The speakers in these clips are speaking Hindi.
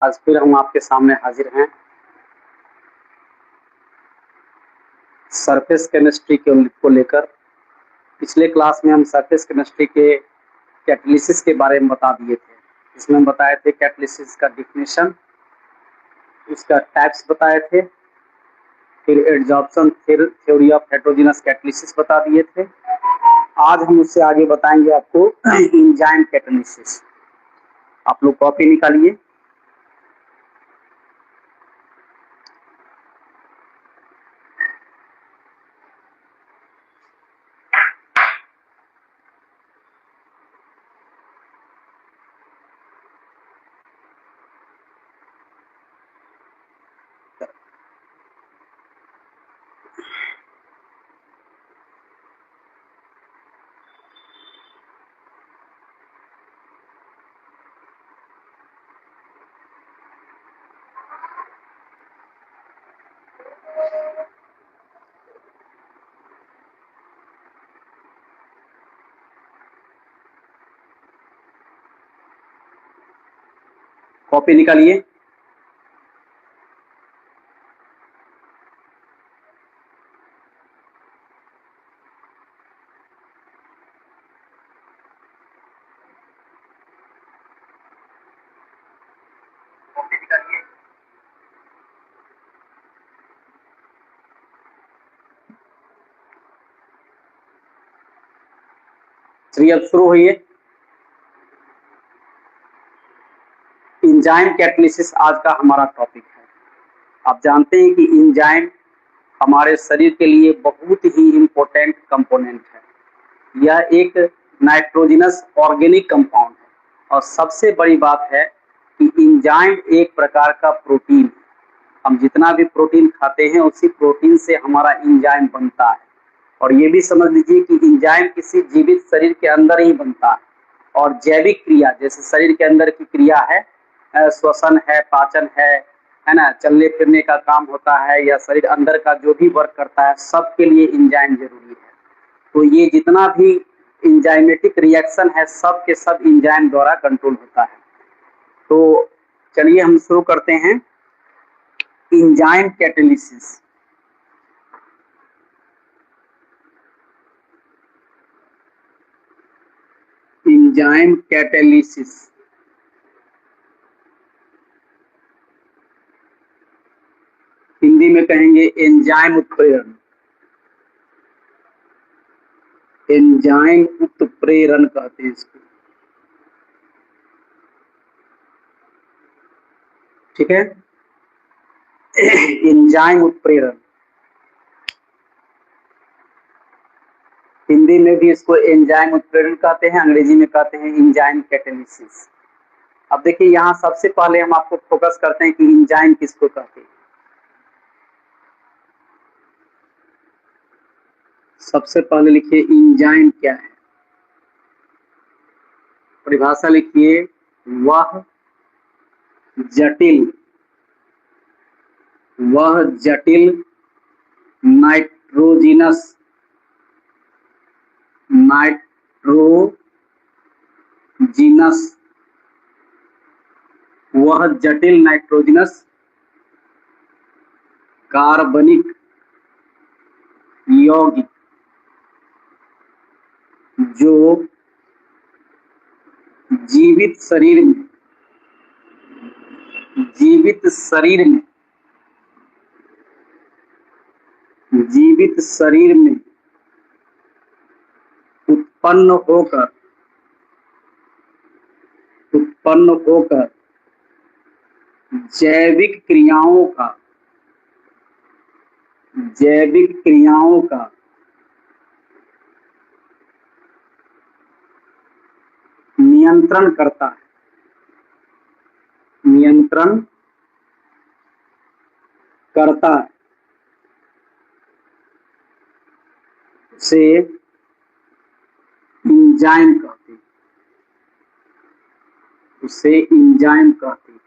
आज फिर हम आपके सामने हाजिर हैं सरफेस केमिस्ट्री को लेकर। पिछले क्लास में हम सरफेस केमिस्ट्री के कैटालिसिस के बारे में बता दिए थे। इसमें हम बताए थे कैटालिसिस का डिफिनेशन, उसका टाइप्स बताए थे, फिर adsorption theory of heterogeneous catalysis बता दिए थे। आज हम उससे आगे बताएंगे आपको एंजाइम कैटालिसिस। आप लोग कॉपी निकालिए। कॉपी निकालिए। चलिए अब शुरू होइए। एंजाइम कैटालिसिस आज का हमारा टॉपिक है। आप जानते हैं कि एंजाइम हमारे शरीर के लिए बहुत ही इम्पोर्टेंट कंपोनेंट है। यह एक नाइट्रोजनस ऑर्गेनिक कंपाउंड है और सबसे बड़ी बात है कि एंजाइम एक प्रकार का प्रोटीन है। हम जितना भी प्रोटीन खाते हैं उसी प्रोटीन से हमारा एंजाइम बनता है। और ये भी समझ लीजिए कि एंजाइम किसी जीवित शरीर के अंदर ही बनता है। और जैविक क्रिया, जैसे शरीर के अंदर की क्रिया है, श्वसन है, पाचन है ना, चलने फिरने का काम होता है, या शरीर अंदर का जो भी वर्क करता है, सबके लिए एंजाइम जरूरी है। तो ये जितना भी एंजाइमेटिक रिएक्शन है सब के सब एंजाइम द्वारा कंट्रोल होता है। तो चलिए हम शुरू करते हैं enzyme catalysis. Enzyme catalysis Hindi में कहेंगे एंजाइम उत्प्रेरण। एंजाइम उत्प्रेरण कहते हैं इसको, ठीक है। एंजाइम उत्प्रेरण, हिंदी में भी इसको एंजाइम उत्प्रेरण कहते हैं, अंग्रेजी में कहते हैं एंजाइम कैटालिसिस। अब देखिए यहाँ सबसे पहले हम आपको फोकस करते हैं कि एंजाइम किसको कहते हैं। सबसे पहले लिखिए एंजाइम क्या है। परिभाषा लिखिए, वह जटिल नाइट्रोजिनस वह जटिल नाइट्रोजिनस कार्बनिक यौगिक जो जीवित शरीर में उत्पन्न होकर जैविक क्रियाओं का नियंत्रण करता है से एंजाइम कहते हैं।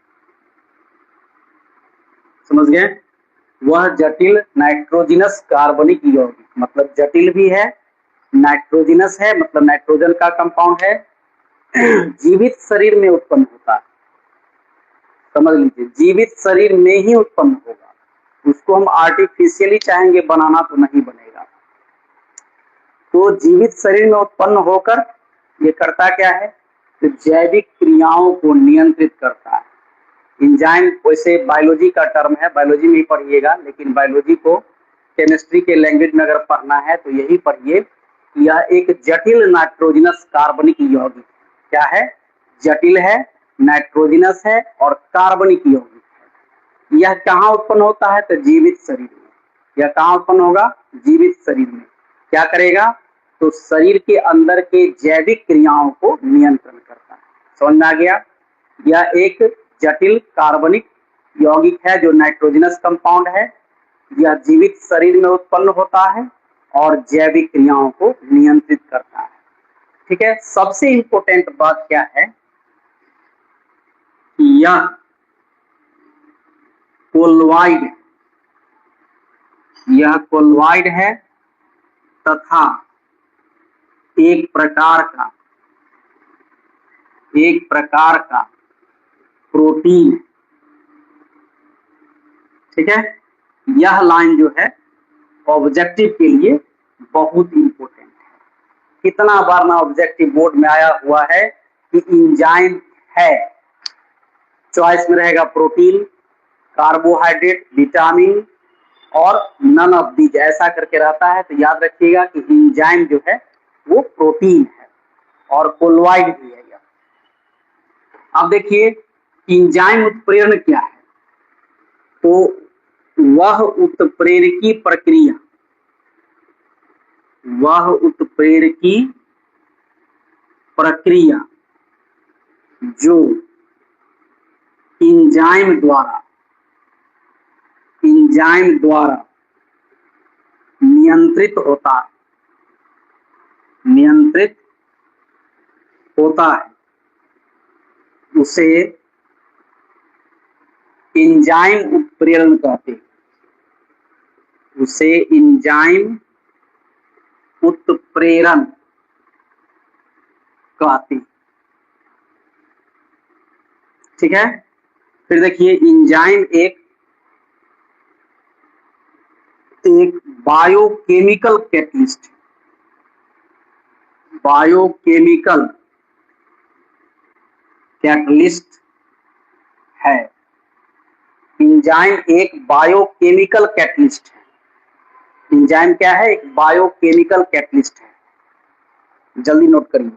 समझ गए? वह जटिल नाइट्रोजिनस कार्बनिक यौगिक, मतलब जटिल भी है, नाइट्रोजिनस है मतलब नाइट्रोजन का कंपाउंड है, जीवित शरीर में उत्पन्न होता है। समझ लीजिए, जीवित शरीर में ही उत्पन्न होगा, उसको हम आर्टिफिशियली चाहेंगे बनाना तो नहीं बनेगा। तो जीवित शरीर में उत्पन्न होकर ये करता क्या है, तो जैविक क्रियाओं को नियंत्रित करता है। इंजाइम वैसे बायोलॉजी का टर्म है, बायोलॉजी में ही पढ़िएगा, लेकिन बायोलॉजी को केमिस्ट्री के लैंग्वेज में अगर पढ़ना है तो यही पढ़िए। यह एक जटिल नाइट्रोजनस कार्बनिक यौगिक क्या है, जटिल है, नाइट्रोजनस है और कार्बनिक यौगिक है। यह कहाँ उत्पन्न होता है, तो जीवित शरीर में। यह कहाँ उत्पन्न होगा, जीवित शरीर में। क्या करेगा, तो शरीर के अंदर के जैविक क्रियाओं को नियंत्रण करता है। समझ में आ गया। यह एक जटिल कार्बनिक यौगिक है जो नाइट्रोजनस कंपाउंड है। यह जीवित शरीर में उत्पन्न होता है और जैविक क्रियाओं को नियंत्रित करता है। ठीक है। सबसे इंपॉर्टेंट बात क्या है, यह कोलॉइड, यह कोलॉइड है तथा एक प्रकार का प्रोटीन। ठीक है। यह लाइन जो है ऑब्जेक्टिव के लिए बहुत इंपॉर्टेंट है। कितना बार ना ऑब्जेक्टिव बोर्ड में आया हुआ है कि इंजाइम है, चॉइस में रहेगा प्रोटीन, कार्बोहाइड्रेट, विटामिन और नन ऑफ दीज, ऐसा करके रहता है। तो याद रखिएगा कि इंजाइम जो है वो प्रोटीन है और कोलॉइड भी है। अब देखिए इंजाइम उत्प्रेरण क्या है, तो वह उत्प्रेरकी प्रक्रिया, वह उत्प्रेरकी प्रक्रिया जो इंजाइम द्वारा नियंत्रित होता है, उसे इंजाइम उत्प्रेरण कहते हैं। उसे इंजाइम उत्प्रेरण कहते हैं। ठीक है। फिर देखिए इंजाइम एक बायोकेमिकल कैटलिस्ट, बायोकेमिकल कैटलिस्ट है। इंजाइम एक बायोकेमिकल कैटलिस्ट है। इंजाइम क्या है, एक बायोकेमिकल कैटलिस्ट है। जल्दी नोट करिए।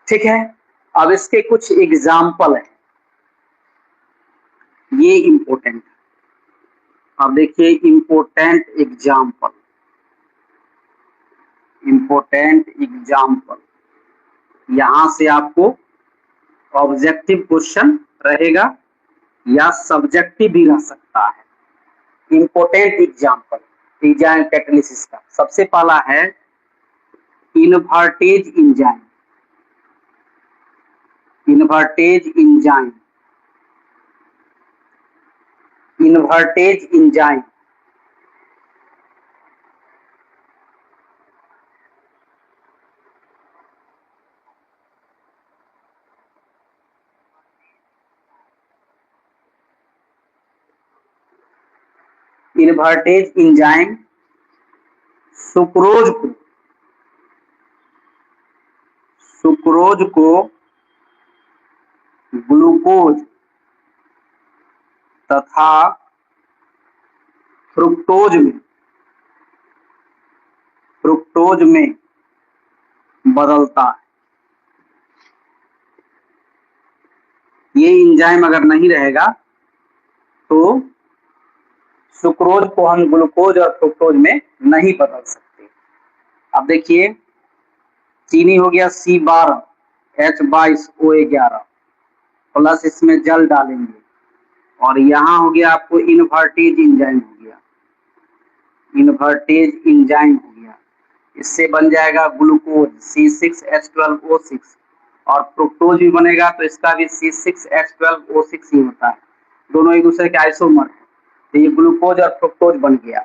ठीक है। अब इसके कुछ एग्जाम्पल हैं, ये इंपॉर्टेंट है। अब देखिए इंपॉर्टेंट एग्जाम्पल, यहां से आपको ऑब्जेक्टिव क्वेश्चन रहेगा या सब्जेक्टिव भी रह सकता है। इंपॉर्टेंट एग्जाम्पल इंजाइम कैटालिसिस का सबसे पहला है invertase enzyme. Invertase enzyme sucrose को ग्लूकोज तथा फ्रुक्टोज में बदलता है। ये इंजाइम अगर नहीं रहेगा तो सुक्रोज को हम ग्लूकोज और फ्रुक्टोज में नहीं बदल सकते। अब देखिए चीनी हो गया C12H22O11 प्लस इसमें जल डालेंगे और यहाँ हो गया आपको इन्वर्टेज इंजाइम हो गया, इससे बन जाएगा ग्लूकोज C6H12O6 और फ्रुक्टोज भी बनेगा तो इसका भी C6H12O6 ही होता है। दोनों एक दूसरे के आइसोमर है, तो ये ग्लूकोज और फ्रुक्टोज बन गया।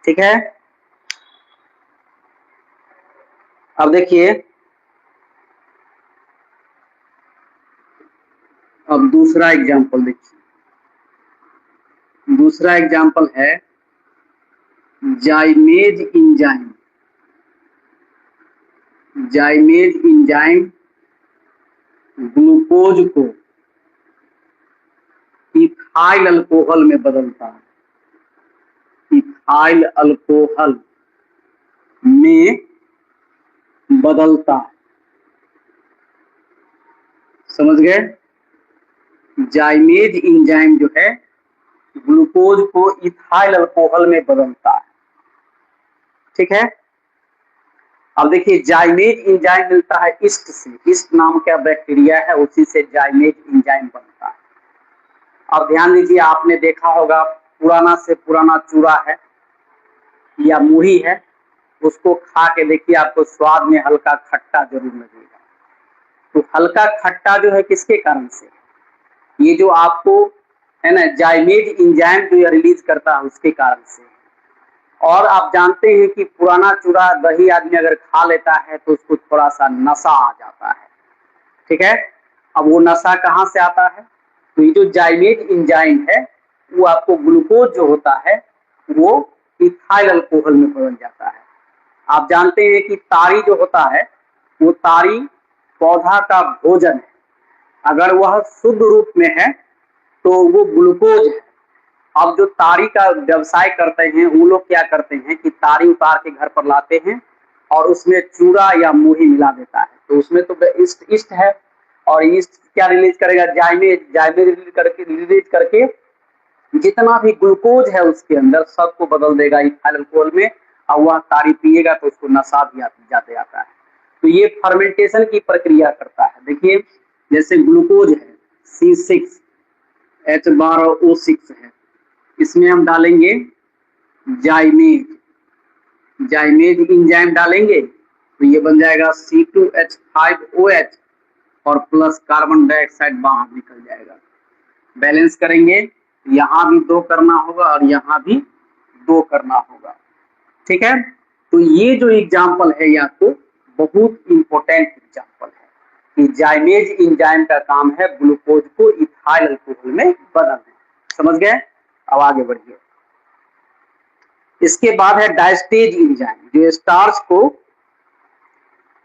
ठीक है, अब देखिए, अब दूसरा एग्जांपल देखिए। दूसरा एग्जांपल है जाइमेज इंजाइम। जाइमेज इंजाइम ग्लूकोज को इथाइल अल्कोहल में बदलता है। इथाइल अल्कोहल में बदलता है, समझ गए? जाइमेज इंजाइम जो है ग्लूकोज को इथाइल अल्कोहल में बदलता है। ठीक है, अब देखिए जाइमेज इंजाइम मिलता है ईस्ट से। ईस्ट नाम का बैक्टीरिया है, उसी से जाइमेज इंजाइम बनता है। अब ध्यान दीजिए, आपने देखा होगा पुराना से पुराना चूरा है या मुढ़ी है, उसको खा के देखिए, आपको स्वाद में हल्का खट्टा जरूर लगेगा। तो हल्का खट्टा जो है किसके कारण से? ये जो आपको है ना जाइमेज इंजाइम जो रिलीज करता है उसके कारण से। और आप जानते हैं कि पुराना चूरा दही आदमी अगर खा लेता है तो उसको थोड़ा सा नशा आ जाता है। ठीक है, अब वो नशा कहाँ से आता है? तो ये जो जाइमेज इंजाइम है वो आपको ग्लूकोज जो होता है वो इथाइल अल्कोहल में बदल जाता है। आप जानते हैं कि तारी जो होता है वो तारी पौधा का भोजन है। अगर वह शुद्ध रूप में है तो वो ग्लूकोज है। अब जो तारी का व्यवसाय करते हैं वो लोग क्या करते हैं कि तारी उतार के घर पर लाते हैं और उसमें चूड़ा या मुही मिला देता है। तो उसमें तो ईस्ट है, और ईस्ट क्या रिलीज करेगा? जाइमेज। जाइमेज रिलीज करके जितना भी ग्लूकोज है उसके अंदर सबको बदल देगा इथाइल अल्कोहल में, और वह तारी पिएगा तो उसको नशा भी जाते आता है। तो ये फर्मेंटेशन की प्रक्रिया करता है। देखिए, जैसे ग्लूकोज है C6H12O6 है, इसमें हम डालेंगे जाइमेज। जाइमेज इंजाइम डालेंगे तो ये बन जाएगा C2H5OH और प्लस कार्बन डाइऑक्साइड बाहर निकल जाएगा। बैलेंस करेंगे, यहाँ भी 2 करना होगा और यहाँ भी 2 करना होगा। ठीक है, तो ये जो एग्जाम्पल है या तो बहुत इंपॉर्टेंट एग्जाम्पल है कि जाइमेज इंजाइम का काम है ग्लूकोज को इथाइल अल्कोहल में बदलना। समझ गए? अब आगे बढ़िए। इसके बाद है डायस्टेज इंजाइम जो स्टार्च को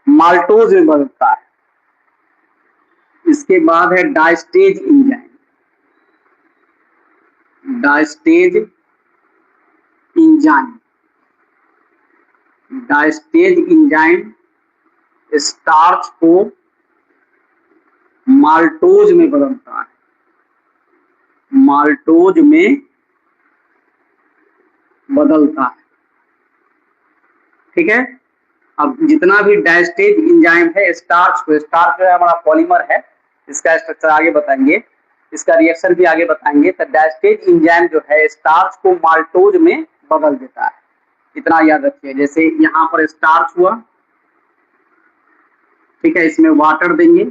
माल्टोज में बदलता है। इसके बाद है diastase enzyme. Diastase enzyme. Diastase enzyme starch को माल्टोज में बदलता है। माल्टोज में बदलता है। ठीक है, अब जितना भी डायस्टेज इंजाइम है स्टार्च को, स्टार्च जो है हमारा पॉलीमर है, इसका स्ट्रक्चर आगे बताएंगे, इसका रिएक्शन भी आगे बताएंगे। तो डायस्टेज इंजाइम जो है स्टार्च को माल्टोज में बदल देता है। इतना याद रखिए। जैसे यहाँ पर स्टार्च हुआ, ठीक है, इसमें वाटर देंगे,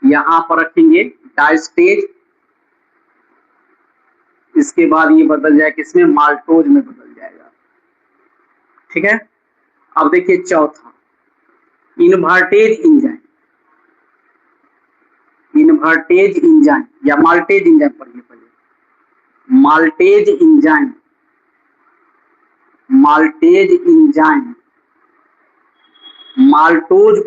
यहाँ पर रखेंगे डायस्टेज, इसके बाद ये बदल जाएगा किसमें? माल्टोज में बदल जाएगा। ठीक है, अब देखिए चौथा इन्वर्टेज इंजाइम। इन्वर्टेज इंजाइम या माल्टेज इंजाइम पढ़िए पहले। Maltase enzyme. Maltase enzyme maltose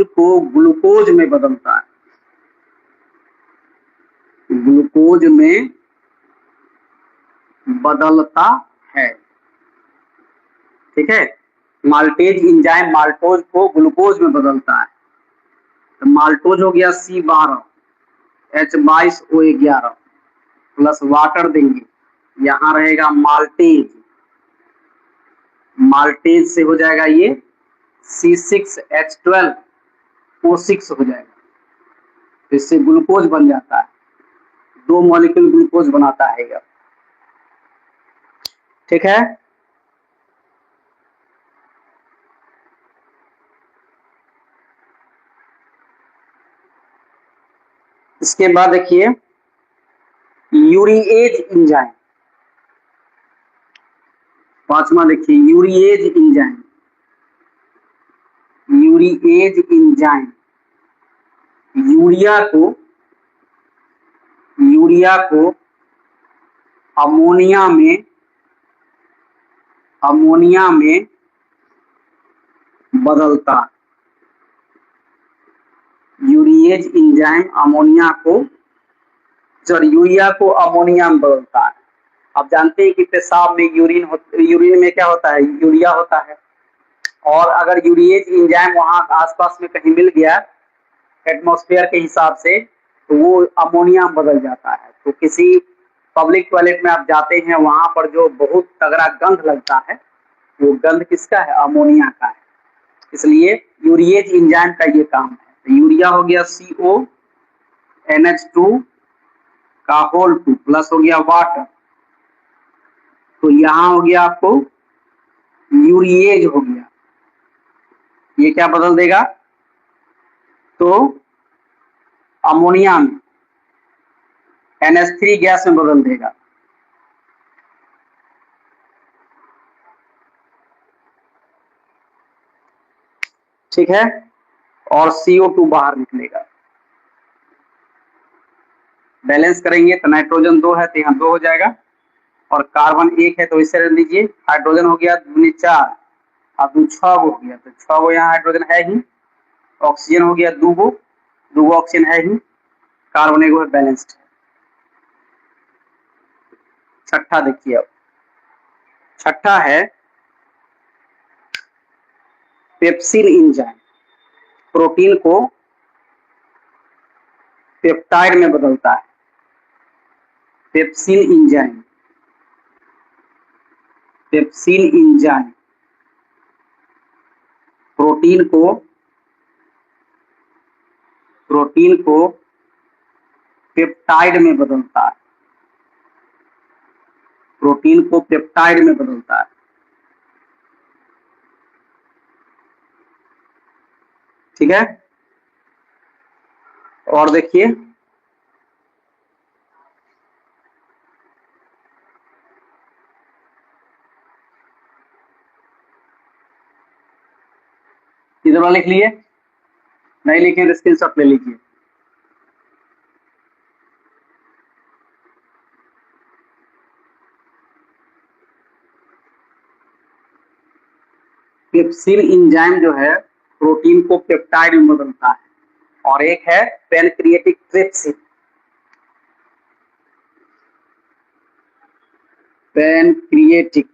को ग्लूकोज में बदलता है। ग्लूकोज में बदलता है। ठीक है, माल्टेज इंजाइम माल्टोज को ग्लूकोज में बदलता है। तो माल्टोज हो गया C12H22O11 प्लस वाटर देंगे, यहाँ रहेगा माल्टेज। माल्टेज से हो जाएगा ये C6H12O6 हो जाएगा। तो इससे ग्लूकोज बन जाता है, 2 मॉलिक्यूल ग्लूकोज बनाता है। ठीक है। इसके बाद देखिए यूरिएज एंजाइम, पांचवा देखिए urease enzyme. Urease enzyme urea को अमोनिया में बदलता। यूरिएज एंजाइम यूरिया को अमोनिया में बदलता है। आप जानते हैं कि पेशाब में यूरिन में क्या होता है, यूरिया होता है। और अगर यूरिएज एंजाइम वहां आसपास में कहीं मिल गया एटमॉस्फेयर के हिसाब से, तो वो अमोनिया में बदल जाता है। तो किसी पब्लिक टॉयलेट में आप जाते हैं, वहां पर जो बहुत तगड़ा गंध लगता है, वो गंध किसका है, अमोनिया का है। इसलिए यूरिएज एंजाइम का ये काम है। तो यूरिया हो गया CONH2 का होल 2 प्लस हो गया वाटर, तो यहां हो गया आपको यूरिएज हो गया। ये क्या बदल देगा, तो अमोनिया में NH3 गैस में बदल देगा। ठीक है, और CO2 बाहर निकलेगा। बैलेंस करेंगे तो नाइट्रोजन 2 है तो यहाँ 2 हो जाएगा, और कार्बन 1 है तो इसे रख लीजिए। हाइड्रोजन हो गया 2 4 और 2 6 हो गया, तो 6 गो यहाँ हाइड्रोजन है ही। ऑक्सीजन हो गया 2 गो ऑक्सीजन है ही। कार्बन 1 है, बैलेंस्ड है। छठा देखिए, अब छठा है पेप्सिन एंजाइम। प्रोटीन को पेप्टाइड में बदलता है। पेप्सिन एंजाइम प्रोटीन को पेप्टाइड में बदलता है। प्रोटीन को पेप्टाइड में बदलता है। ठीक है, और देखिए इधर वाला लिख लिए, नहीं लिखे तो स्क्रीनशॉट ले लीजिए। पेप्सिन एंजाइम जो है प्रोटीन को पेप्टाइड में बदलता है। और एक है pancreatic trypsin. Pancreatic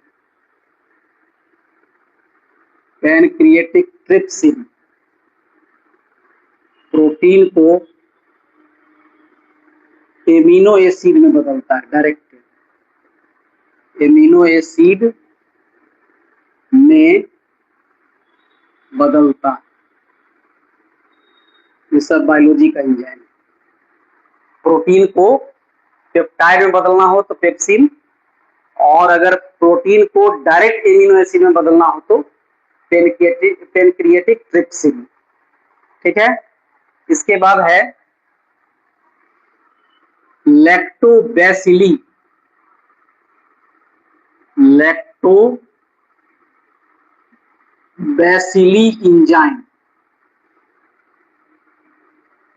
trypsin protein को एमिनो एसिड में बदलता है। डायरेक्ट एमिनो एसिड में बदलता। ये सब बायोलॉजी का एंजाइम। प्रोटीन को पेप्टाइड में बदलना हो तो पेप्सिन, और अगर प्रोटीन को डायरेक्ट एमिनो एसिड में बदलना हो तो पैनक्रिएटिक ट्रिप्सिन। ठीक है, इसके बाद है लैक्टोबैसिली एंजाइम।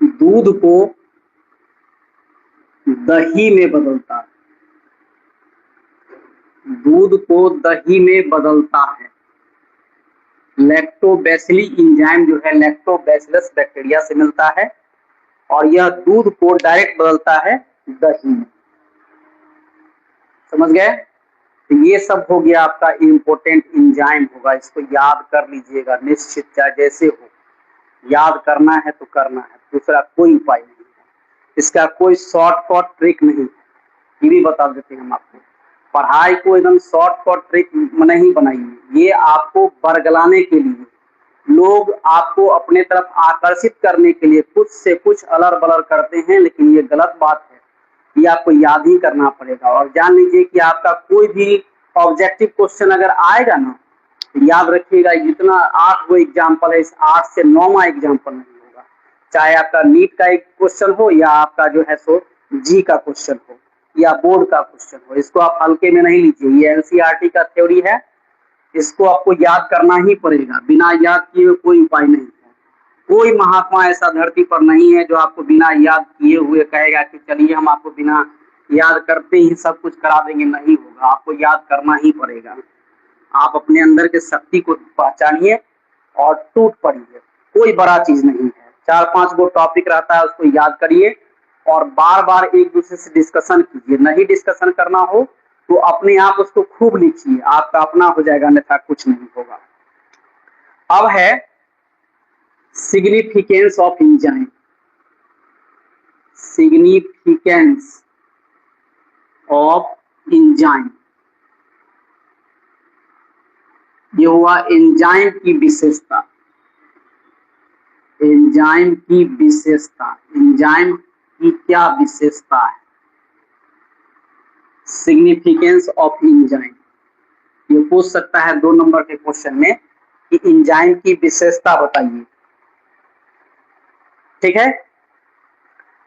दूध को दही में बदलता है। दूध को दही में बदलता है। लैक्टोबैसिली एंजाइम जो है लैक्टोबैसिलस बैक्टीरिया से मिलता है, और यह दूध को डायरेक्ट बदलता है दही में। समझ गए? तो ये सब हो गया आपका इम्पोर्टेंट एंजाइम होगा। इसको याद कर लीजिएगा निश्चित, चाहे जैसे हो, याद करना है तो करना है, दूसरा कोई उपाय नहीं है। इसका कोई शॉर्टकट ट्रिक नहीं है, ये भी बता देते हैं हम आपको। पढ़ाई को एकदम शॉर्टकट ट्रिक नहीं बनाइए। ये आपको बरगलाने के लिए, लोग आपको अपने तरफ आकर्षित करने के लिए कुछ से कुछ अलर बलर करते हैं, लेकिन ये गलत बात है। ये आपको याद ही करना पड़ेगा। और जान लीजिए कि आपका कोई भी ऑब्जेक्टिव क्वेश्चन अगर आएगा ना, तो याद रखिएगा जितना 8 वो एग्जाम्पल है, इस 8 से 9वां एग्जाम्पल नहीं होगा। चाहे आपका नीट का एक क्वेश्चन हो या आपका जो है सो जी का क्वेश्चन हो या बोर्ड का क्वेश्चन हो, इसको आप हल्के में नहीं लीजिए। ये एनसीईआरटी का थ्योरी है, इसको आपको याद करना ही पड़ेगा। बिना याद किए कोई उपाय नहीं है। कोई महात्मा ऐसा धरती पर नहीं है जो आपको बिना याद किए हुए कहेगा कि चलिए हम आपको बिना याद करते ही सब कुछ करा देंगे। नहीं होगा, आपको याद करना ही पड़ेगा। आप अपने अंदर के शक्ति को पहचानिए और टूट पड़िए। कोई बड़ा चीज नहीं है। 4-5 गो टॉपिक रहता है, उसको याद करिए और बार बार एक दूसरे से डिस्कशन कीजिए। नहीं डिस्कशन करना हो तो अपने आप उसको खूब लिखिए, आपका अपना हो जाएगा, अन्यथा कुछ नहीं होगा। अब है significance of enzyme. Significance of enzyme, ये हुआ एंजाइम की विशेषता। एंजाइम की विशेषता, एंजाइम की क्या विशेषता है? सिग्निफिकेंस ऑफ एंजाइम, ये पूछ सकता है 2 नंबर के क्वेश्चन में कि एंजाइम की विशेषता बताइए। ठीक है,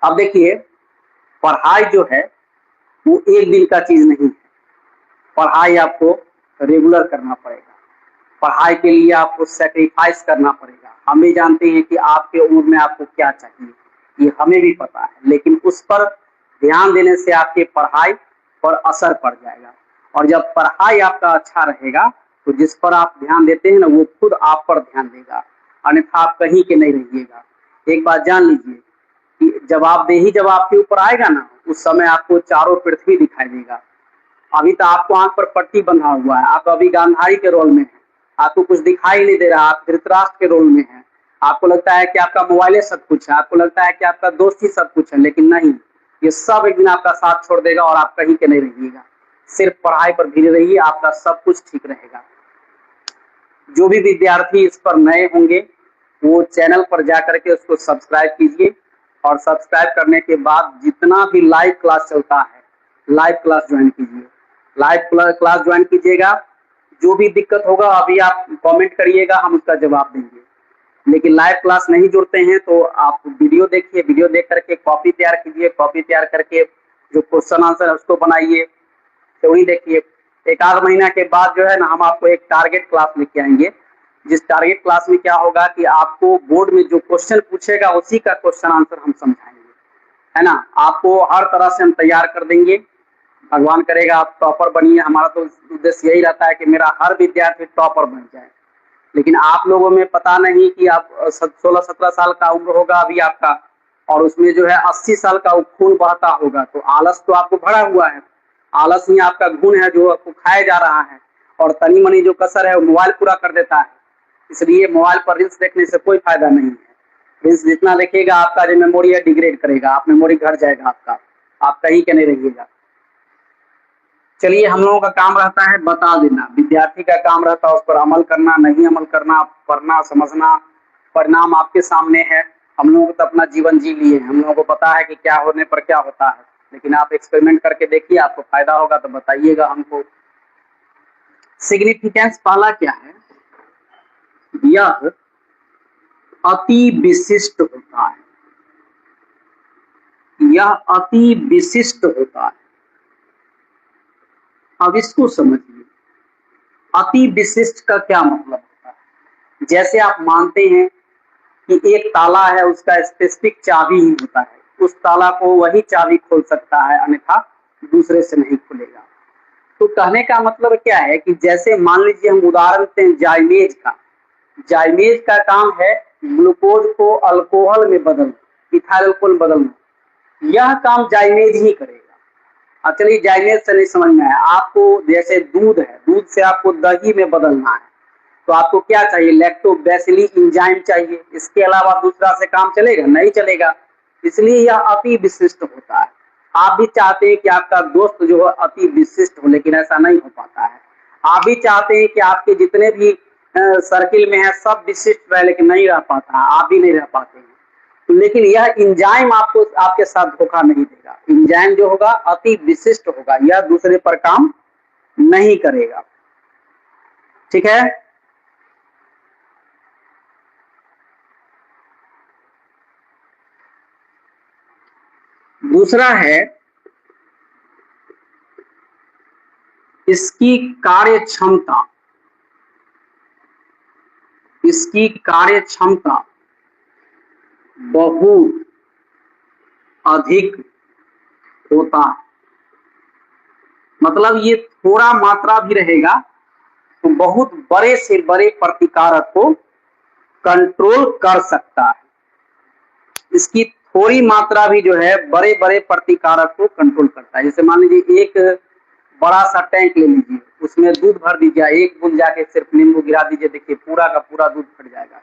अब देखिए, पढ़ाई जो है वो एक दिन का चीज नहीं है। पढ़ाई आपको रेगुलर करना पड़ेगा। पढ़ाई के लिए आपको सेक्रीफाइस करना पड़ेगा। हम भी जानते हैं कि आपके उम्र में आपको क्या चाहिए, ये हमें भी पता है, लेकिन उस पर ध्यान देने से आपके पढ़ाई पर असर पड़ जाएगा। और जब पढ़ाई आपका अच्छा रहेगा तो जिस पर आप ध्यान देते हैं ना, वो खुद आप पर ध्यान देगा, अन्यथा आप कहीं के नहीं रहिएगा। एक बात जान लीजिए कि जवाबदेही जब आपके ऊपर आएगा ना, उस समय आपको चारों पृथ्वी दिखाई देगा। अभी तो आपको आंख पर पट्टी बंधा हुआ है, आप अभी गांधारी के रोल में हैं, आपको कुछ दिखाई नहीं दे रहा, आप धृतराष्ट्र के रोल में हैं। आपको लगता है कि आपका मोबाइल सब कुछ है, आपको लगता है कि आपका दोस्त ही सब कुछ है, लेकिन नहीं, ये सब एक दिन आपका साथ छोड़ देगा और आप कहीं के नहीं रहिएगा। सिर्फ पढ़ाई पर भिड़े रहिए, आपका सब कुछ ठीक रहेगा। जो भी विद्यार्थी इस पर नए होंगे वो चैनल पर जाकर के उसको सब्सक्राइब कीजिए, और सब्सक्राइब करने के बाद जितना भी लाइव क्लास चलता है, लाइव क्लास ज्वाइन कीजिए। लाइव क्लास ज्वाइन कीजिएगा, जो भी दिक्कत होगा अभी आप कमेंट करिएगा, हम उसका जवाब देंगे। लेकिन लाइव क्लास नहीं जुड़ते हैं तो आप वीडियो देखिए, वीडियो देख करके कॉपी तैयार कीजिए, कॉपी तैयार करके जो क्वेश्चन आंसर है उसको बनाइए, थ्योरी देखिए। 1 आध महीना के बाद जो है ना, हम आपको एक टारगेट क्लास लेके आएंगे, जिस टारगेट क्लास में क्या होगा कि आपको बोर्ड में जो क्वेश्चन पूछेगा उसी का क्वेश्चन आंसर हम समझाएंगे, है ना। आपको हर तरह से हम तैयार कर देंगे। भगवान करेगा आप टॉपर बनिए। हमारा तो उद्देश्य यही रहता है कि मेरा हर विद्यार्थी टॉपर बन जाए। लेकिन आप लोगों में पता नहीं कि आप 16-17 साल का उम्र होगा अभी आपका, और उसमें जो है 80 साल का खून बहता होगा, तो आलस तो आपको भरा हुआ है। आलस ही आपका गुण है जो आपको खाया जा रहा है, और तनी मनी जो कसर है वो मोबाइल पूरा कर देता है। इसलिए मोबाइल पर रील्स देखने से कोई फायदा नहीं है। रील्स जितना देखेगा आपका जो मेमोरी है डिग्रेड करेगा, आप मेमोरी घट जाएगा आपका, आप कहीं के नहीं रहिएगा। चलिए, हम लोगों का काम रहता है बता देना, विद्यार्थी का काम रहता है उस पर अमल करना, नहीं अमल करना, पढ़ना समझना, परिणाम आपके सामने है। हम लोगों को तो अपना जीवन जी लिए, हम लोगों को पता है कि क्या होने पर क्या होता है, लेकिन आप एक्सपेरिमेंट करके देखिए, आपको फायदा होगा तो बताइएगा हमको। सिग्निफिकेंस पहला क्या है? यह अति विशिष्ट होता है। यह अति विशिष्ट होता है। अब इसको समझिए, अति विशिष्ट का क्या मतलब होता है। जैसे आप मानते हैं कि एक ताला है, उसका स्पेसिफिक चाबी ही होता है, उस ताला को वही चाबी खोल सकता है, अन्यथा दूसरे से नहीं खुलेगा। तो कहने का मतलब क्या है कि जैसे मान लीजिए हम उदाहरण देते हैं जाइमेज का। जाइमेज का काम है ग्लूकोज को अल्कोहल में बदलना, इथाइल अल्कोहल बदलना, यह काम जाइमेज ही करेगा। अब चलिए, जाइमेज से नहीं समझ में आया आपको, जैसे दूध है, दूध से आपको दही में बदलना है, तो आपको क्या चाहिए? लैक्टोबैसिली एंजाइम चाहिए। इसके अलावा दूसरा से काम चलेगा? नहीं चलेगा। इसलिए यह अति विशिष्ट होता है। आप भी चाहते हैं कि आपका दोस्त जो है अति विशिष्ट हो, लेकिन ऐसा नहीं हो पाता है। आप भी चाहते हैं कि आपके जितने भी सर्किल में है सब विशिष्ट रहे, लेकिन नहीं रह पाता है, आप भी नहीं रह पाते हैं। लेकिन यह एंजाइम आपको आपके साथ धोखा नहीं देगा। एंजाइम जो होगा अति विशिष्ट होगा, यह दूसरे पर काम नहीं करेगा। ठीक है, दूसरा है इसकी कार्य क्षमता। इसकी कार्य क्षमता बहुत अधिक होता है। मतलब ये थोड़ा मात्रा भी रहेगा तो बहुत बड़े से बड़े प्रतिकारक को कंट्रोल कर सकता है। इसकी थोड़ी मात्रा भी जो है बड़े बड़े प्रतिकारक को कंट्रोल करता है। जैसे मान लीजिए एक बड़ा सा टैंक ले लीजिए, उसमें दूध भर दीजिए, एक बूंद जाके सिर्फ नींबू गिरा दीजिए, देखिए पूरा का पूरा दूध फट जाएगा।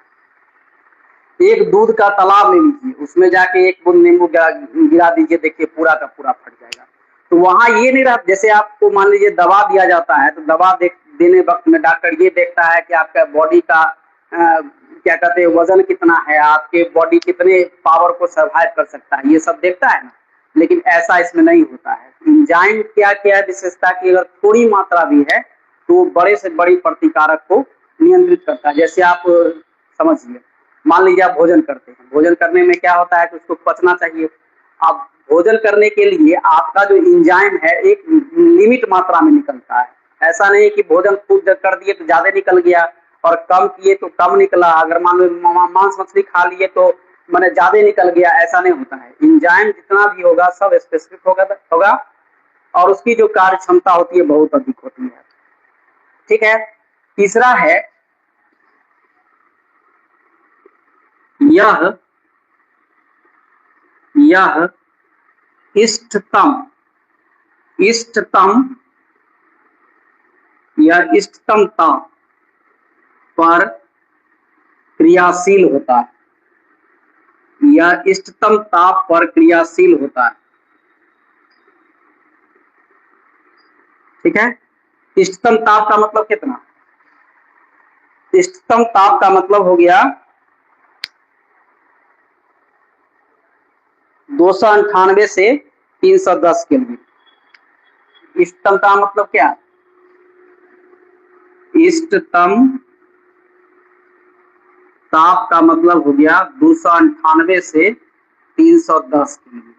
एक दूध का तालाब ले लीजिए, उसमें जाके एक बूंद नींबू गिरा दीजिए, देखिए पूरा का पूरा फट जाएगा। तो वहां ये नहीं रहा, जैसे आपको मान लीजिए दवा दिया जाता है तो दवा देने वक्त में डॉक्टर ये देखता है कि आपका बॉडी का क्या कहते हैं वजन कितना है, आपके बॉडी कितने पावर को सर्वाइव कर सकता है, ये सब देखता है ना। लेकिन ऐसा इसमें नहीं होता है। एंजाइम क्या क्या है विशेषता की, अगर थोड़ी मात्रा भी है तो बड़े से बड़ी प्रतिकारक को नियंत्रित करता है। जैसे आप समझिए, मान लीजिए आप भोजन करते हैं, भोजन करने में क्या होता है कि उसको पचना चाहिए। अब भोजन करने के लिए आपका जो एंजाइम है एक लिमिट मात्रा में निकलता है। ऐसा नहीं कि भोजन खूब कर दिए तो ज्यादा निकल गया और कम किए तो कम निकला। अगर मान लो मांस मछली खा लिए तो मैंने ज्यादा निकल गया, ऐसा नहीं होता है। एंजाइम जितना भी होगा सब स्पेसिफिक होगा और उसकी जो कार्य क्षमता होती है बहुत अधिक होती है। ठीक है, तीसरा है यह इष्टतम या इष्टतमता पर क्रियाशील होता है। यह इष्टतम ताप पर क्रियाशील होता है। ठीक है, इष्टतम ताप का मतलब कितना? इष्टतम ताप का मतलब हो गया 298 से 310 केल्विन। इष्टतम का मतलब क्या? इष्टतम ताप का मतलब हो गया 298 से 310 केल्विन।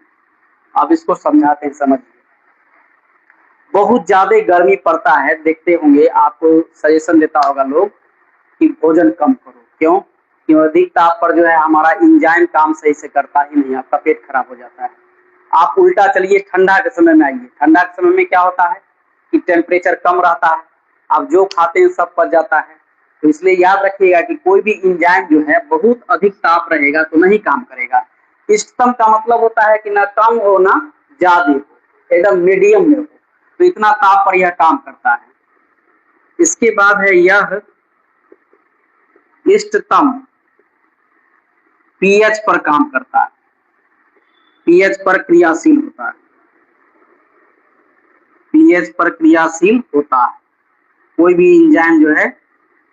अब इसको समझाते हैं, समझिए। बहुत ज्यादा गर्मी पड़ता है, देखते होंगे आपको सजेशन देता होगा लोग कि भोजन कम करो। क्यों? क्यों? अधिक ताप पर जो है हमारा एंजाइम काम सही से करता ही नहीं, आपका पेट खराब हो जाता है। आप उल्टा चलिए, ठंडा के समय में आइए। ठंडा के समय में क्या होता है कि टेम्परेचर कम रहता है, आप जो खाते हैं सब पच जाता है। तो इसलिए याद रखिएगा कि कोई भी एंजाइम जो है बहुत अधिक ताप रहेगा तो नहीं काम करेगा। इष्टतम का मतलब होता है कि ना कम हो ना ज्यादा हो, एकदम मीडियम में हो, तो इतना ताप पर यह काम करता है। इसके बाद है यह इष्टतम पीएच पर काम करता है। पीएच पर क्रियाशील होता है। पीएच पर क्रियाशील होता है। कोई भी एंजाइम जो है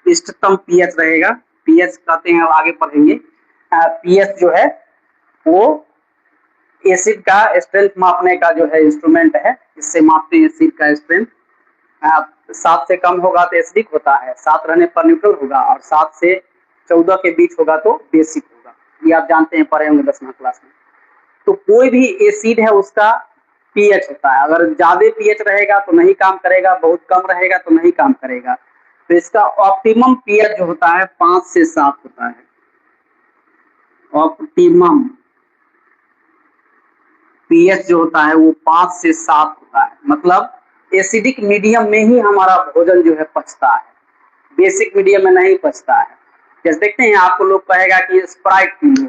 इष्टतम पीएच रहेगा। पीएच कहते हैं, आगे पढ़ेंगे। पीएच जो है वो एसिड का स्ट्रेंथ मापने का जो है इंस्ट्रूमेंट है, इससे मापते हैं एसिड का स्ट्रेंथ। 7 से कम होगा तो एसिडिक होता है, 7 रहने पर न्यूट्रल होगा और 7 से 14 के बीच होगा तो बेसिक होगा। ये आप जानते हैं, पढ़े होंगे 10वीं क्लास में। तो कोई भी एसिड है उसका पीएच होता है। अगर ज्यादा पीएच रहेगा तो नहीं काम करेगा, बहुत कम रहेगा तो नहीं काम करेगा। तो इसका ऑप्टिमम पीएच जो होता है 5 से 7 होता है। ऑप्टिमम पीएच जो होता है वो 5 से 7 होता है। मतलब एसिडिक मीडियम में ही हमारा भोजन जो है पचता है, बेसिक मीडियम में नहीं पचता है। जैसे देखते हैं, आपको लोग कहेगा कि स्प्राइट पी लो,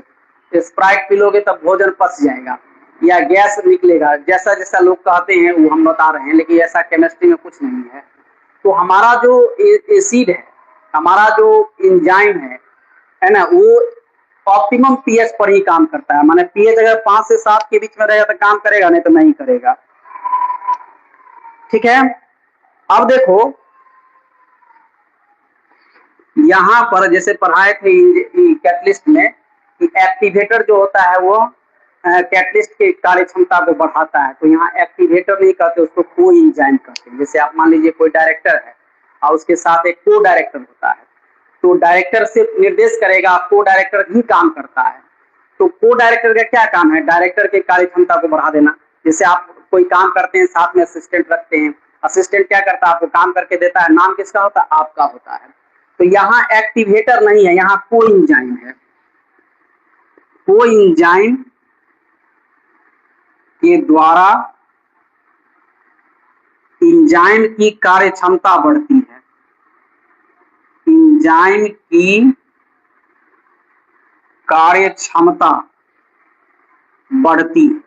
तो स्प्राइट पी लोगे तब भोजन पच जाएगा या गैस निकलेगा। जैसा जैसा लोग कहते हैं वो हम बता रहे हैं, लेकिन ऐसा केमिस्ट्री में कुछ नहीं है। तो हमारा जो एसिड है, हमारा जो एंजाइम है ना, वो ऑप्टिमम पीएच पर ही काम करता है। माने पीएच अगर 5 से 7 के बीच में रहेगा तो काम करेगा, नहीं तो नहीं करेगा। ठीक है, अब देखो यहां पर जैसे पढ़ाए थे कैटलिस्ट में कि एक्टिवेटर जो होता है वो कैटलिस्ट की कार्य क्षमता को बढ़ाता है। तो यहाँ एक्टिवेटर नहीं कहते, उसको को एंजाइम कहते हैं। जैसे आप मान लीजिए कोई डायरेक्टर है और उसके साथ एक को डायरेक्टर होता है, तो डायरेक्टर से निर्देश करेगा, को डायरेक्टर ही काम करता है। तो को डायरेक्टर का क्या काम है? डायरेक्टर के कार्य क्षमता को बढ़ा देना। जैसे आप कोई काम करते हैं, साथ में असिस्टेंट रखते हैं, असिस्टेंट क्या करता है? आपको काम करके देता है। नाम किसका होता है? आपका होता है। तो यहाँ एक्टिवेटर नहीं है, यहाँ को एंजाइम है। को एंजाइम के द्वारा एंजाइम की कार्य क्षमता बढ़ती है। एंजाइम की कार्य क्षमता बढ़ती है।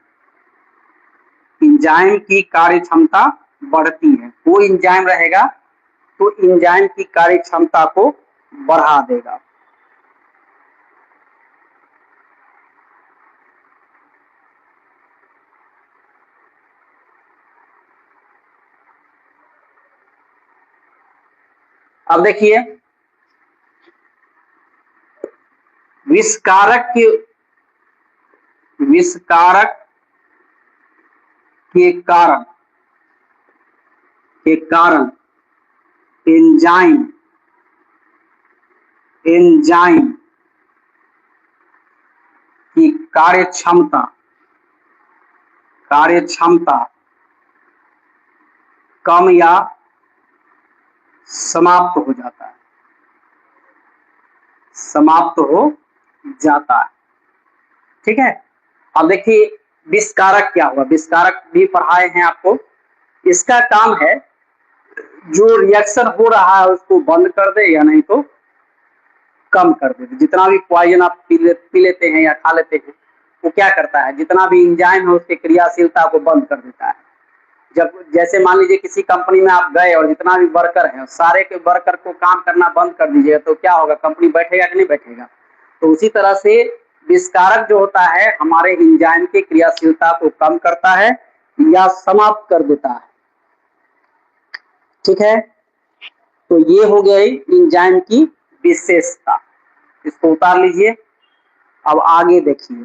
एंजाइम की कार्य क्षमता बढ़ती है। वो एंजाइम रहेगा तो एंजाइम की कार्य क्षमता को बढ़ा देगा। अब देखिए, विषकारक के कारण एंजाइम की कार्य क्षमता कम या समाप्त हो जाता है। ठीक है। अब देखिए विषकारक क्या हुआ, विषकारक भी पढ़ाए हैं आपको। इसका काम है जो रिएक्शन हो रहा है उसको बंद कर दे या नहीं तो कम कर दे। जितना भी पॉइजन आप पी लेते हैं या खा लेते हैं, वो क्या करता है? जितना भी एंजाइम है उसकी क्रियाशीलता को बंद कर देता है। जब जैसे मान लीजिए किसी कंपनी में आप गए और जितना भी वर्कर है सारे के वर्कर को काम करना बंद कर दीजिएगा तो क्या होगा? कंपनी बैठेगा कि नहीं बैठेगा? तो उसी तरह से विषकारक जो होता है हमारे एंजाइम की क्रियाशीलता को कम करता है या समाप्त कर देता है। ठीक है। तो ये हो गई एंजाइम की विशेषता। इसको उतार लीजिए। अब आगे देखिए,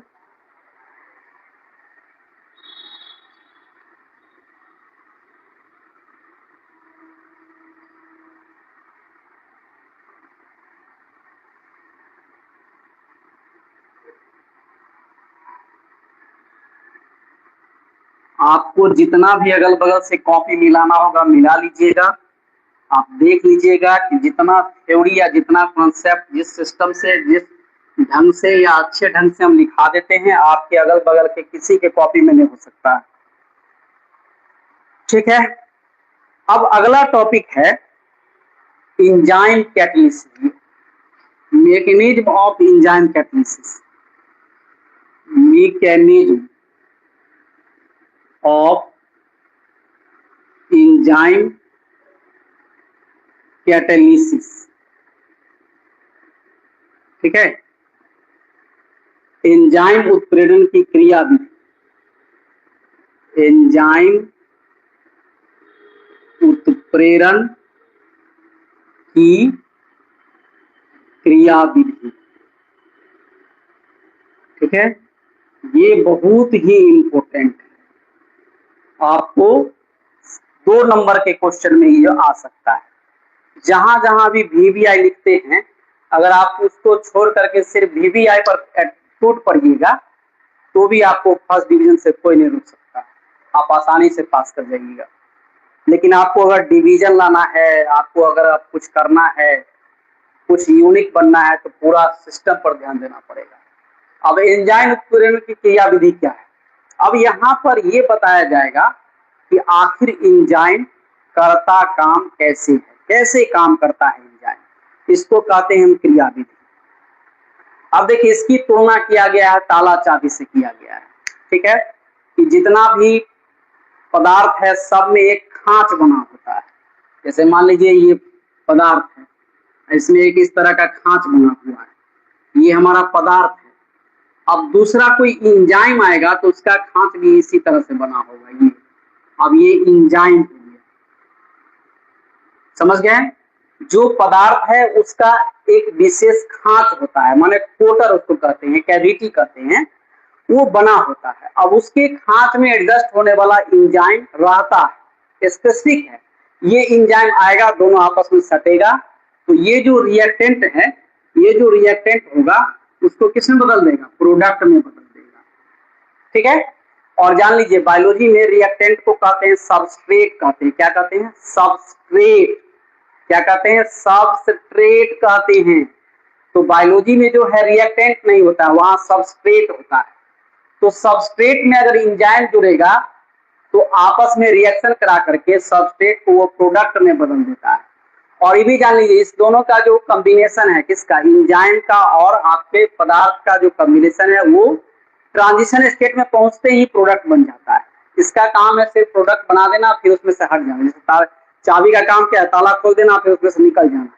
आपको जितना भी अगल बगल से कॉपी मिलाना होगा मिला लीजिएगा। आप देख लीजिएगा कि जितना थ्योरी या जितना कॉन्सेप्ट जिस सिस्टम से जिस ढंग से या अच्छे ढंग से हम लिखा देते हैं आपके अगल बगल के किसी के कॉपी में नहीं हो सकता है। ठीक है। अब अगला टॉपिक है enzyme catalysis, mechanism of enzyme catalysis. Mechanism of enzyme catalysis. ठीक है। एंजाइम उत्प्रेरण की क्रिया विधि, एंजाइम उत्प्रेरण की क्रिया विधि। ठीक है। ये बहुत ही इंपॉर्टेंट है, आपको 2 नंबर के क्वेश्चन में ये आ सकता है। जहां जहां भी वीवीआई लिखते हैं अगर आप उसको छोड़ करके सिर्फ वीवीआई पर टूट पड़िएगा तो भी आपको फर्स्ट डिवीजन से कोई नहीं रुक सकता, आप आसानी से पास कर जाइएगा। लेकिन आपको अगर डिवीजन लाना है, आपको अगर कुछ करना है, कुछ यूनिक बनना है तो पूरा सिस्टम पर ध्यान देना पड़ेगा। अब एंजाइम उत्प्रेरण की क्रिया विधि क्या है? अब यहाँ पर ये बताया जाएगा कि आखिर एंजाइम करता काम कैसे है, कैसे काम करता है एंजाइम, इसको कहते हैं हम क्रिया विधि। अब देखिए इसकी तुलना किया गया है ताला चाबी से किया गया है। ठीक है। कि जितना भी पदार्थ है सब में एक खांच बना होता है। जैसे मान लीजिए ये पदार्थ है, इसमें एक इस तरह का खांच बना हुआ है, ये हमारा पदार्थ है। अब दूसरा कोई एंजाइम आएगा तो उसका खांच भी इसी तरह से बना होगा। ये अब ये एंजाइम हो गया, समझ गए? जो पदार्थ है उसका एक विशेष खांच होता है, माने कोटर उसको कहते हैं, कैविटी कहते हैं। वो बना होता है। अब उसके खांच में एडजस्ट होने वाला इंजाइम रहता है, स्पेसिफिक है। ये इंजाइम आएगा, दोनों आपस में सटेगा, तो ये जो रिएक्टेंट है, ये जो रिएक्टेंट होगा उसको किसमें बदल देगा? प्रोडक्ट में बदल देगा। ठीक है। और जान लीजिए बायोलॉजी में रिएक्टेंट को कहते हैं सबस्ट्रेट कहते हैं। क्या कहते हैं? सबस्ट्रेट। क्या कहते हैं? सबस्ट्रेट कहते हैं। तो बायोलॉजी में जो है रिएक्टेंट नहीं होता है, वहां सबस्ट्रेट होता है। तो सबस्ट्रेट में अगर इंजाइम जुड़ेगा तो आपस में रिएक्शन करा करके सबस्ट्रेट को वो प्रोडक्ट में बदल देता है। और ये भी जान लीजिए इस दोनों का जो कॉम्बिनेशन है, किसका? इंजाइम का और आपके पदार्थ का जो कॉम्बिनेशन है वो ट्रांजिशन स्टेट में पहुंचते ही प्रोडक्ट बन जाता है। इसका काम है सिर्फ प्रोडक्ट बना देना, फिर उसमें से हट जाना। जैसे चाबी का काम क्या है? ताला खोल देना, फिर उसमें से निकल जाना,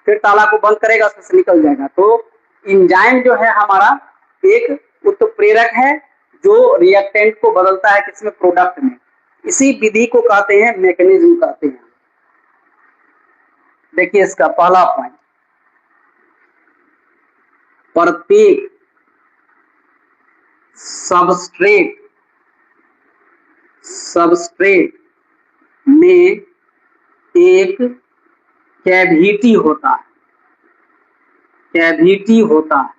फिर ताला को बंद करेगा, उसमें से निकल जाएगा। तो इंजाइम जो है हमारा एक उत्प्रेरक है जो रिएक्टेंट को बदलता है किसमें? प्रोडक्ट में। इसी विधि को कहते हैं मैकेनिज्म कहते हैं। देखिए इसका पहला पॉइंट, प्रत्येक सबस्ट्रेट में एक कैविटी होता है। कैविटी होता है।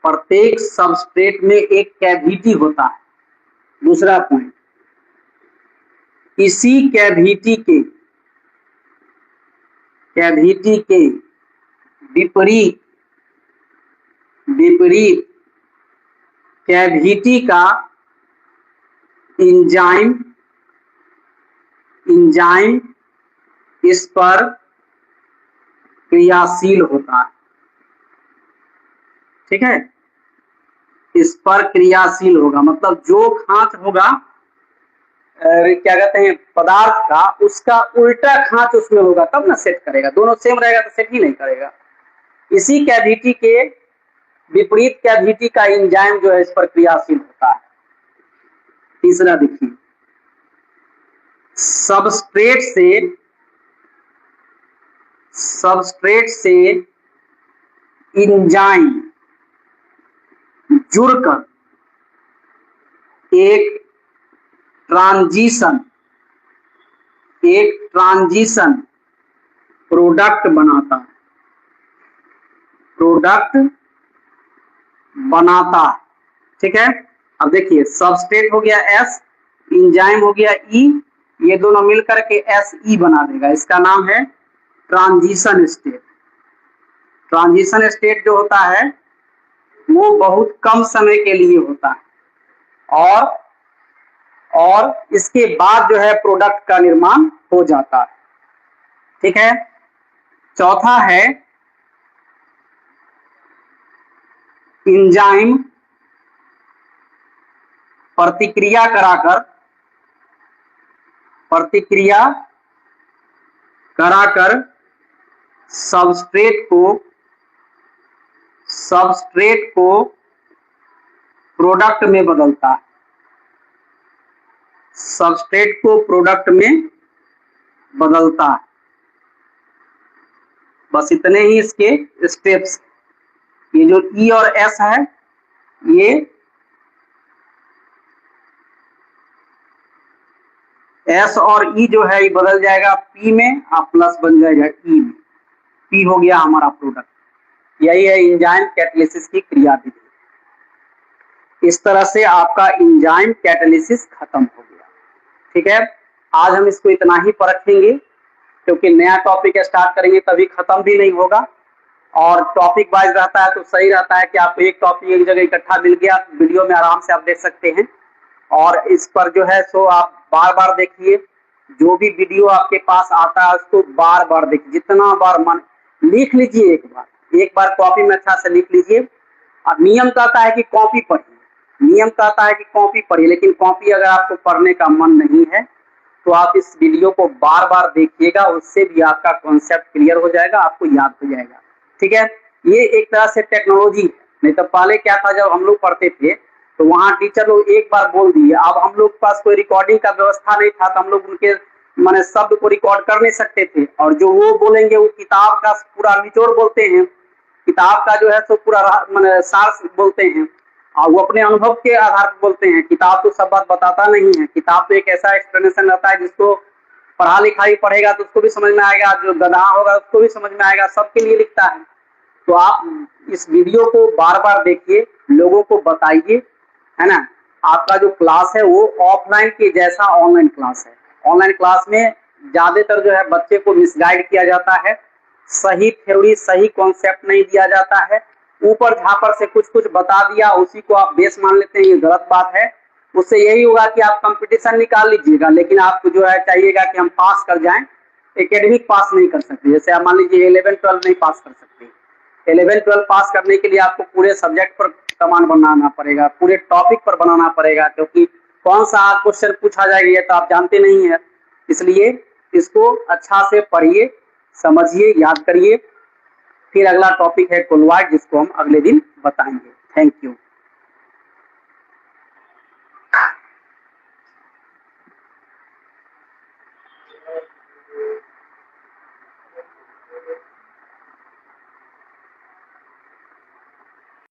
प्रत्येक सबस्ट्रेट में एक कैविटी होता है। दूसरा पॉइंट, इसी कैविटी के विपरीत कैविटी का इंजाइम इस पर क्रियाशील होता है। ठीक है। इस पर क्रियाशील होगा, मतलब जो खांच होगा क्या कहते हैं पदार्थ का, उसका उल्टा खांच उसमें होगा तब ना सेट करेगा। दोनों सेम रहेगा तो सेट ही नहीं करेगा। इसी कैविटी के विपरीत कैविटी का इंजाइम जो है इस पर क्रियाशील होता है। तीसरा देखिए, सबस्ट्रेट से इंजाइम जुड़कर एक ट्रांजिशन प्रोडक्ट बनाता है। ठीक है। अब देखिए सबस्ट्रेट हो गया S, इंजाइम हो गया E, ये दोनों मिलकर के SE बना देगा। इसका नाम है ट्रांजिशन स्टेट। ट्रांजिशन स्टेट जो होता है वो बहुत कम समय के लिए होता है और इसके बाद जो है प्रोडक्ट का निर्माण हो जाता है। ठीक है। चौथा है इंजाइम प्रतिक्रिया कराकर सबस्ट्रेट को प्रोडक्ट में बदलता है। सबस्ट्रेट को प्रोडक्ट में बदलता है। बस इतने ही इसके स्टेप्स। ये जो E और S है, ये S और E जो है ये बदल जाएगा P में, आप प्लस बन जाएगा E में। P हो गया हमारा प्रोडक्ट। यही है इंजाइम कैटालिसिस की क्रिया विधि। इस तरह से आपका इंजाइम कैटालिसिस खत्म हो गया। ठीक है। आज हम इसको इतना ही पर रखेंगे, क्योंकि नया टॉपिक स्टार्ट करेंगे तभी खत्म भी नहीं होगा। और टॉपिक वाइज रहता है तो सही रहता है कि आपको एक टॉपिक एक जगह इकट्ठा मिल गया, वीडियो में आराम से आप देख सकते हैं। और इस पर जो है सो आप बार बार देखिए, जो भी वीडियो आपके पास आता है उसको बार बार देखिए, जितना बार मन लिख लीजिए। एक बार कॉपी में अच्छा से लिख लीजिए। अब नियम कहता है कि कॉपी पढ़िए, लेकिन कॉपी अगर आपको पढ़ने का मन नहीं है तो आप इस वीडियो को बार बार देखिएगा, उससे भी आपका कॉन्सेप्ट क्लियर हो जाएगा, आपको याद हो जाएगा। ठीक है। ये एक तरह से टेक्नोलॉजी है। नहीं तो पहले क्या था, जब हम लोग पढ़ते थे तो वहाँ टीचर लोग एक बार बोल दिए, अब हम लोग के पास कोई रिकॉर्डिंग का व्यवस्था नहीं था, तो हम लोग उनके माने शब्द को रिकॉर्ड कर नहीं सकते थे। और जो वो बोलेंगे वो किताब का पूरा निचोड़ बोलते हैं, किताब का जो है सो पूरा माने सार बोलते हैं। वो अपने अनुभव के आधार पर बोलते हैं। किताब तो सब बात बताता नहीं है, किताब तो एक ऐसा एक्सप्लेनेशन रहता है जिसको पढ़ा लिखाई पढ़ेगा तो उसको भी समझ में आएगा, जो गधा होगा उसको भी समझ में आएगा, सबके लिए लिखता है। तो आप इस वीडियो को बार बार देखिए, लोगों को बताइए, है ना। आपका जो क्लास है वो ऑफलाइन के जैसा ऑनलाइन क्लास है। ऑनलाइन क्लास में ज्यादातर जो है बच्चे को मिसगाइड किया जाता है, सही थ्योरी सही कॉन्सेप्ट नहीं दिया जाता है, ऊपर झापर से कुछ कुछ बता दिया, उसी को आप बेस मान लेते हैं, ये गलत बात है। उससे यही होगा कि आप कंपटीशन निकाल लीजिएगा, लेकिन आपको जो है चाहिएगा कि हम पास कर जाएं, एकेडमिक पास नहीं कर सकते। जैसे आप मान लीजिए 11-12 नहीं पास कर सकते, 11-12 पास करने के लिए आपको पूरे सब्जेक्ट पर कमान बनाना पड़ेगा, पूरे टॉपिक पर बनाना पड़ेगा, क्योंकि कौन सा क्वेश्चन पूछा जाएगा ये तो आप जानते नहीं है। इसलिए इसको अच्छा से पढ़िए, समझिए, याद करिए। फिर अगला टॉपिक है कोलॉइड, जिसको हम अगले दिन बताएंगे। Thank you.